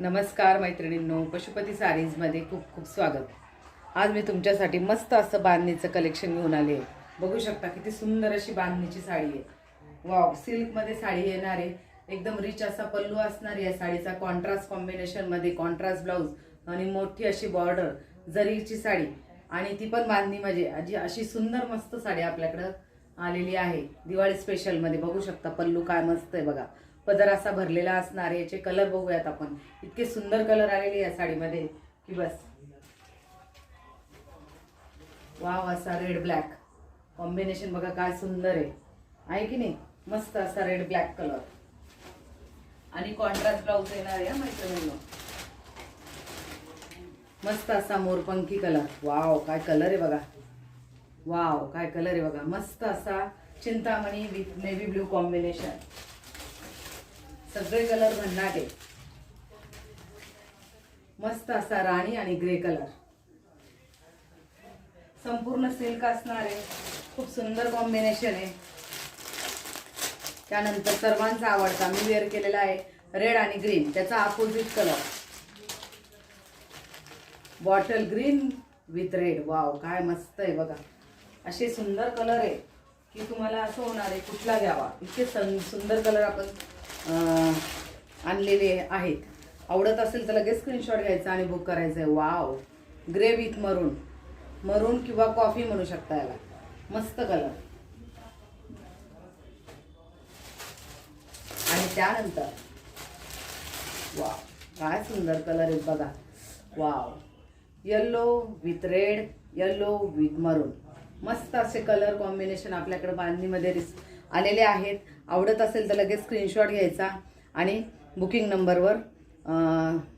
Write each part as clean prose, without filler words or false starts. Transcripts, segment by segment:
नमस्कार मैत्रिणींनो, पशुपती साडीजमध्ये खूप खूप स्वागत। आज मी तुमच्यासाठी मस्त असं बांधणीचं कलेक्शन घेऊन आले आहे। बघू शकता किती सुंदर अशी बांधणीची साडी आहे। वाव, सिल्कमध्ये साडी येणार आहे। एकदम रिच असा पल्लू असणार आहे या साडीचा। कॉन्ट्रास्ट कॉम्बिनेशनमध्ये कॉन्ट्रास्ट ब्लाउज आणि मोठी अशी बॉर्डर, जरीची साडी आणि ती पण बांधणीमध्ये अशी सुंदर मस्त साडी आपल्याकडे आलेली आहे दिवाळी स्पेशलमध्ये। बघू शकता पल्लू काय मस्त आहे बघा। पदर असा भरलेला असणार आहे। याचे कलर बघूयात आपण। इतके सुंदर कलर आलेले या साडीमध्ये की बस वाव। असा रेड ब्लॅक कॉम्बिनेशन बघा काय सुंदर आहे की नाही। मस्त असा रेड ब्लॅक कलर आणि कॉन्ट्रास्ट ब्लाउज येणार आहे मैत्रिणींनो। मस्त असा मोरपंखी कलर। वाव काय कलर आहे बघा। वाव काय कलर आहे बघा। मस्त असा Chintamani with navy blue combination. सगळे कलर भन्नाट आहे। मस्त असा राणी आणि ग्रे कलर। संपूर्ण सिल्क असणार आहे। खूप सुंदर कॉम्बिनेशन आहे। त्यानंतर सर्वांचा आवडता मी वेअर केलेला आहे रेड आणि ग्रीन, त्याचा opposite colour bottle green with red. Wow काय मस्त आहे बघा। असे सुंदर कलर आहे की तुम्हाला असं होणार आहे कुठला घ्यावा। इतके सुंदर कलर आपण आणलेले आहेत। आवडत असेल तर लगेच स्क्रीनशॉट घ्यायचा आणि बुक करायचं आहे। वाव, ग्रे विथ मरून, मरून किंवा कॉफी म्हणू शकता याला। मस्त कलर। आणि त्यानंतर वाव काय सुंदर कलर आहे बघा। Wow, yellow with red, yellow with मरून। मस्त असे कलर कॉम्बिनेशन आपल्याकडे बांधणीमध्ये आलेले आहेत। आवडत असेल तर लगेच स्क्रीनशॉट घ्यायचा आणि बुकिंग नंबरवर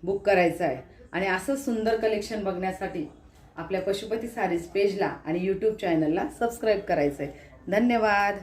बुक करायचं आहे। आणि असं सुंदर कलेक्शन बघण्यासाठी आपल्या पशुपती साडीज पेजला आणि यूट्यूब चॅनलला सबस्क्राईब करायचं आहे। धन्यवाद।